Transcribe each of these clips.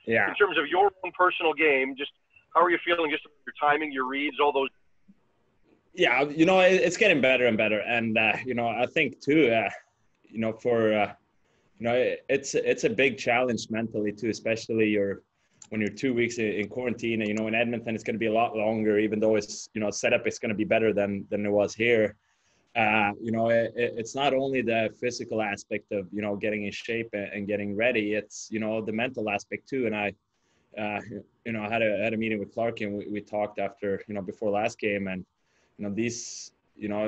Yeah. In terms of your own personal game, just how are you feeling? Just your timing, your reads, all those. Yeah, it's getting better and better, and I think too, it's a big challenge mentally too, especially when you're 2 weeks in quarantine, and in Edmonton it's going to be a lot longer, even though it's setup is going to be better than it was here. It's not only the physical aspect of getting in shape and getting ready, it's the mental aspect too. And I had a meeting with Clark, and we talked after before last game, and these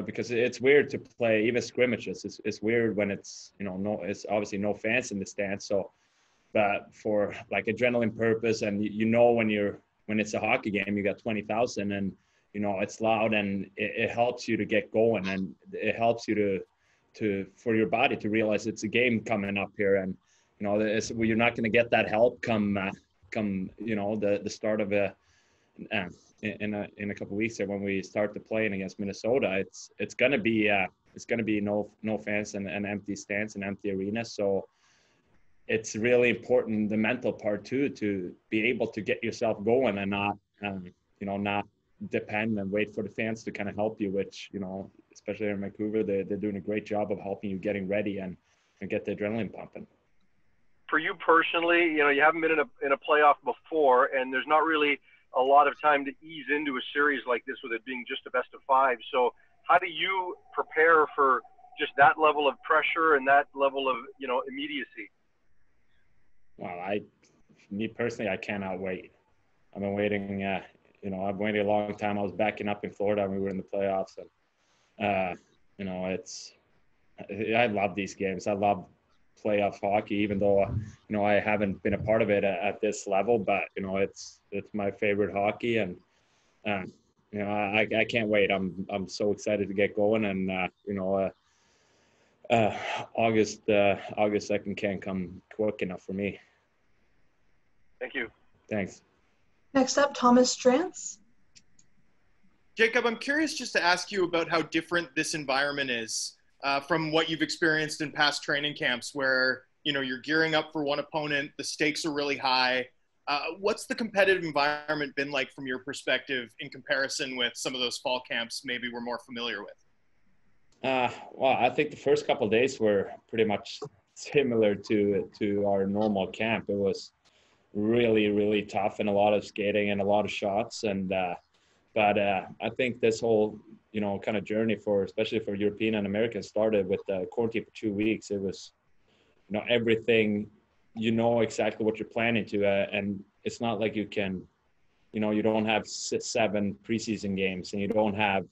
because it's weird to play even scrimmages. It's weird when it's it's obviously no fans in the stands, so but for like adrenaline purpose, and when it's a hockey game, you got 20,000, and it's loud, and it helps you to get going, and it helps you to for your body to realize it's a game coming up here, and you're not going to get that help come the start of in a couple of weeks here when we start the playing against Minnesota. It's going to be no fans and empty stands and empty arenas, so it's really important, the mental part too, to be able to get yourself going and not not depend and wait for the fans to kind of help you, which especially in Vancouver, they're doing a great job of helping you getting ready and get the adrenaline pumping. For you personally, you haven't been in a playoff before, and there's not really a lot of time to ease into a series like this with it being just a best of five. So how do you prepare for just that level of pressure and that level of immediacy? Well, me personally, I cannot wait. I've been waiting. I've waited a long time. I was backing up in Florida when we were in the playoffs, and I love these games. I love playoff hockey, even though I haven't been a part of it at this level. But it's my favorite hockey, and I can't wait. I'm so excited to get going, and August 2nd can't come quick enough for me. Thank you. Thanks. Next up, Thomas Strantz. Jacob, I'm curious just to ask you about how different this environment is from what you've experienced in past training camps, where you're gearing up for one opponent, the stakes are really high. What's the competitive environment been like from your perspective in comparison with some of those fall camps maybe we're more familiar with? Well, I think the first couple of days were pretty much similar to our normal camp. It was really, really tough, and a lot of skating and a lot of shots. And but I think this whole kind of journey especially for European and Americans started with the quarantine for 2 weeks. It was everything, exactly what you're planning to, and it's not like you can you don't have 7 preseason games, and you don't have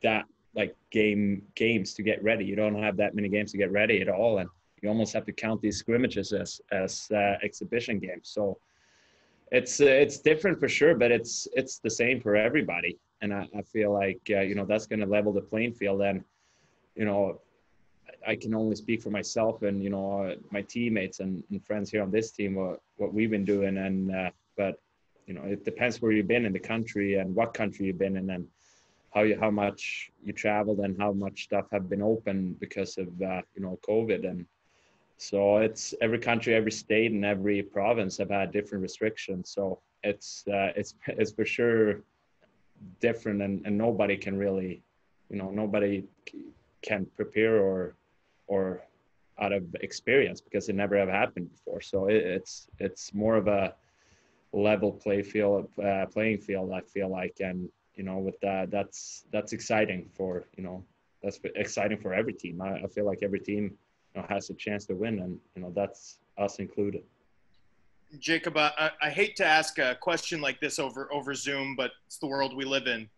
that like games to get ready. You don't have that many games to get ready at all, and you almost have to count these scrimmages as exhibition games. So it's different for sure, but it's the same for everybody. And I feel like that's going to level the playing field. And I can only speak for myself and my teammates and friends here on this team what we've been doing. And but it depends where you've been in the country and what country you've been in, and how much you traveled and how much stuff have been open because of COVID. And so it's every country, every state, and every province have had different restrictions. So it's for sure different, and nobody can really, nobody can prepare or out of experience, because it never have happened before. So it's more of a level playing field, I feel like, and with that's exciting for that's exciting for every team. I feel like every team has a chance to win, and that's us included. Jacob, I hate to ask a question like this over Zoom, but it's the world we live in.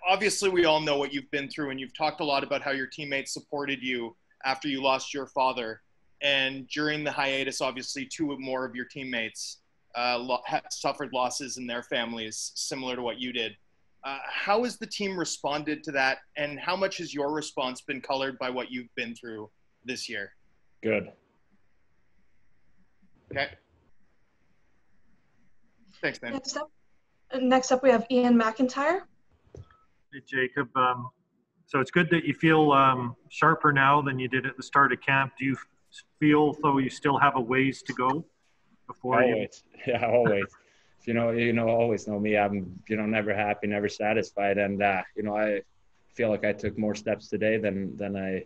Obviously, we all know what you've been through, and you've talked a lot about how your teammates supported you after you lost your father. And during the hiatus, obviously, 2 more of your teammates suffered losses in their families, similar to what you did. How has the team responded to that, and how much has your response been colored by what you've been through this year? Good. Okay. Thanks, man. Next up, we have Ian McIntyre. Hey, Jacob. So it's good that you feel sharper now than you did at the start of camp. Do you feel though you still have a ways to go? before you? Always, yeah, always. Always know me. I'm, never happy, never satisfied, and I feel like I took more steps today than I,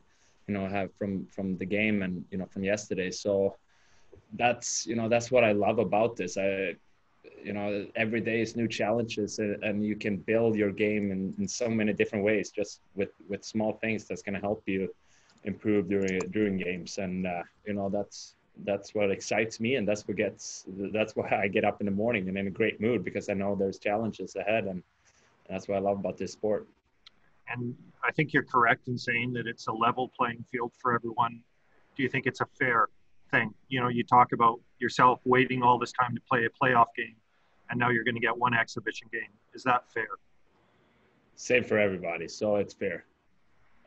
have from the game and from yesterday. So that's what I love about this. Every day is new challenges, and you can build your game in so many different ways, just with small things that's going to help you improve during games. And that's what excites me, and that's why I get up in the morning and in a great mood, because I know there's challenges ahead, and that's what I love about this sport. And I think you're correct in saying that it's a level playing field for everyone. Do you think it's a fair thing? You talk about yourself waiting all this time to play a playoff game, and now you're going to get one exhibition game. Is that fair? Same for everybody, so it's fair.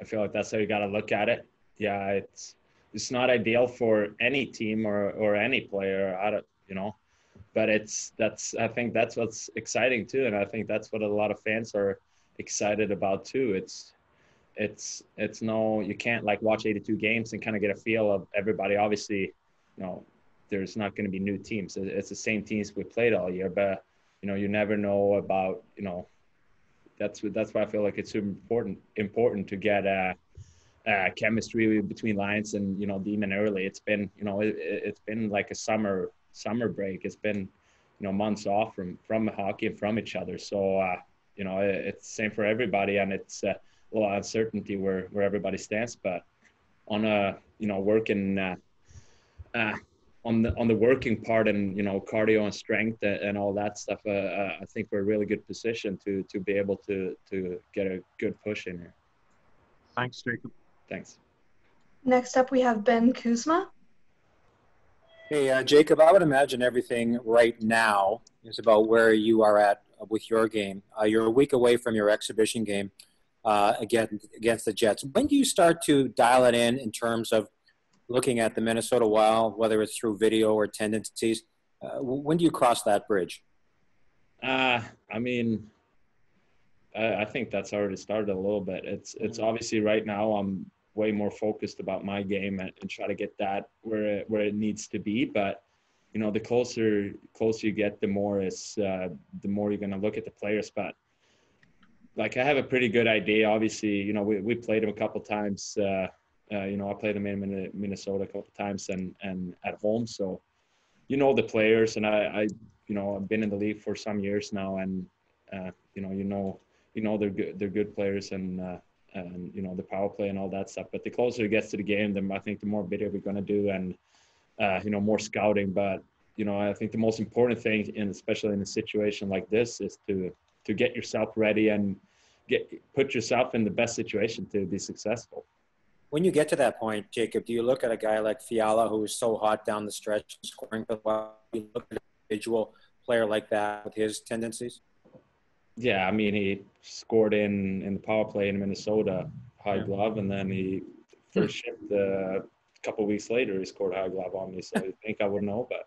I feel like that's how you got to look at it. Yeah, it's not ideal for any team or any player, but I think that's what's exciting too, and I think that's what a lot of fans are excited about too. You can't like watch 82 games and kind of get a feel of everybody. Obviously, there's not going to be new teams. It's the same teams we played all year, but you never know about, that's why I feel like it's important to get chemistry between lines and, even early. It's been, it's been like a summer break. It's been, months off from hockey and from each other. So, it's the same for everybody, and it's a lot of uncertainty where everybody stands, but on working, on the working part and, cardio and strength and all that stuff, I think we're in a really good position to be able to get a good push in here. Thanks, Jacob. Thanks. Next up, we have Ben Kuzma. Hey, Jacob, I would imagine everything right now is about where you are at with your game. You're a week away from your exhibition game against the Jets. When do you start to dial it in terms of looking at the Minnesota Wild, whether it's through video or tendencies? When do you cross that bridge? I think that's already started a little bit. It's obviously right now I'm way more focused about my game and try to get that where it needs to be. But, the closer you get, the more you're going to look at the players. But like, I have a pretty good idea. Obviously, we played them a couple times. I played them in Minnesota a couple times and at home. So, the players, and I've been in the league for some years now, and they're good players, and the power play and all that stuff. But the closer it gets to the game, then I think the more video we're going to do, and more scouting. But I think the most important thing, especially in a situation like this, is to get yourself ready and put yourself in the best situation to be successful. When you get to that point, Jacob, do you look at a guy like Fiala, who is so hot down the stretch, scoring for the Wild? Do you look at an individual player like that with his tendencies? Yeah, he scored in the power play in Minnesota, high glove, and then he first shift a couple of weeks later, he scored high glove on me. So you think I would know, but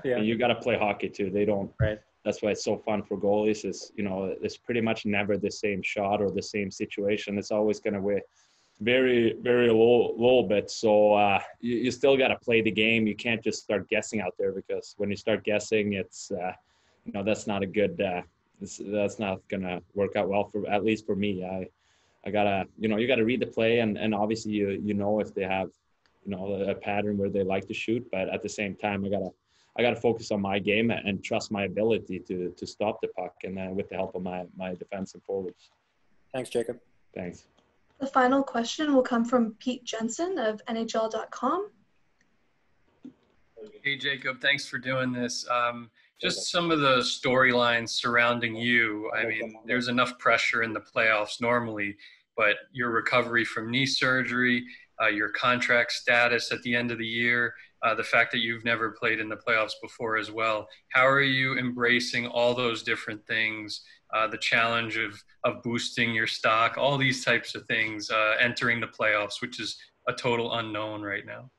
yeah. You got to play hockey too. They don't. Right. That's why it's so fun for goalies. Is it's pretty much never the same shot or the same situation. It's always going to weigh very, very little bit. So you still got to play the game. You can't just start guessing out there, because when you start guessing, it's that's not a good. That's not going to work out well at least for me. I gotta, you gotta read the play, and obviously if they have, a pattern where they like to shoot, but at the same time, I gotta focus on my game and trust my ability to stop the puck, and with the help of my defensive forwards. Thanks, Jacob. Thanks. The final question will come from Pete Jensen of NHL.com. Hey, Jacob, thanks for doing this. Just some of the storylines surrounding you. There's enough pressure in the playoffs normally, but your recovery from knee surgery, your contract status at the end of the year, the fact that you've never played in the playoffs before as well. How are you embracing all those different things, the challenge of boosting your stock, all these types of things, entering the playoffs, which is a total unknown right now?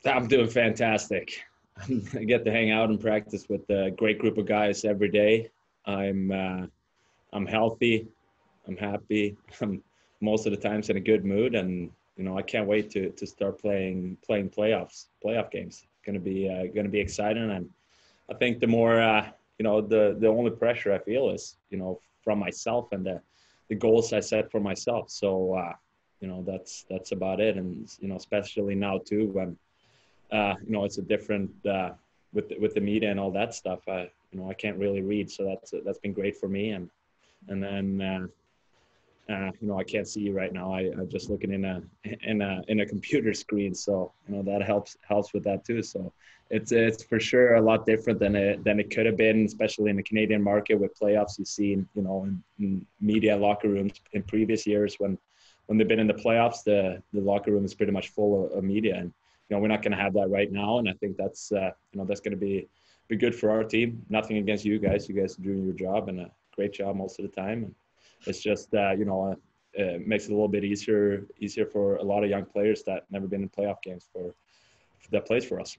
I'm doing fantastic. I get to hang out and practice with a great group of guys every day. I'm healthy. I'm happy. I'm most of the times in a good mood, and I can't wait to start playing playoff games. going to be exciting. And I think the more the only pressure I feel is from myself and the goals I set for myself. So that's about it. And especially now too when it's a different with the media and all that stuff. I can't really read, so that's been great for me. And then I can't see you right now. I'm just looking in a computer screen, so that helps with that too. So it's for sure a lot different than it could have been, especially in the Canadian market with playoffs. You've seen in media locker rooms in previous years when they've been in the playoffs, the locker room is pretty much full of media, and we're not going to have that right now. And I think that's that's going to be good for our team. Nothing against you guys. You guys are doing your job and a great job most of the time. And it's just it makes it a little bit easier for a lot of young players that never been in playoff games that plays for us.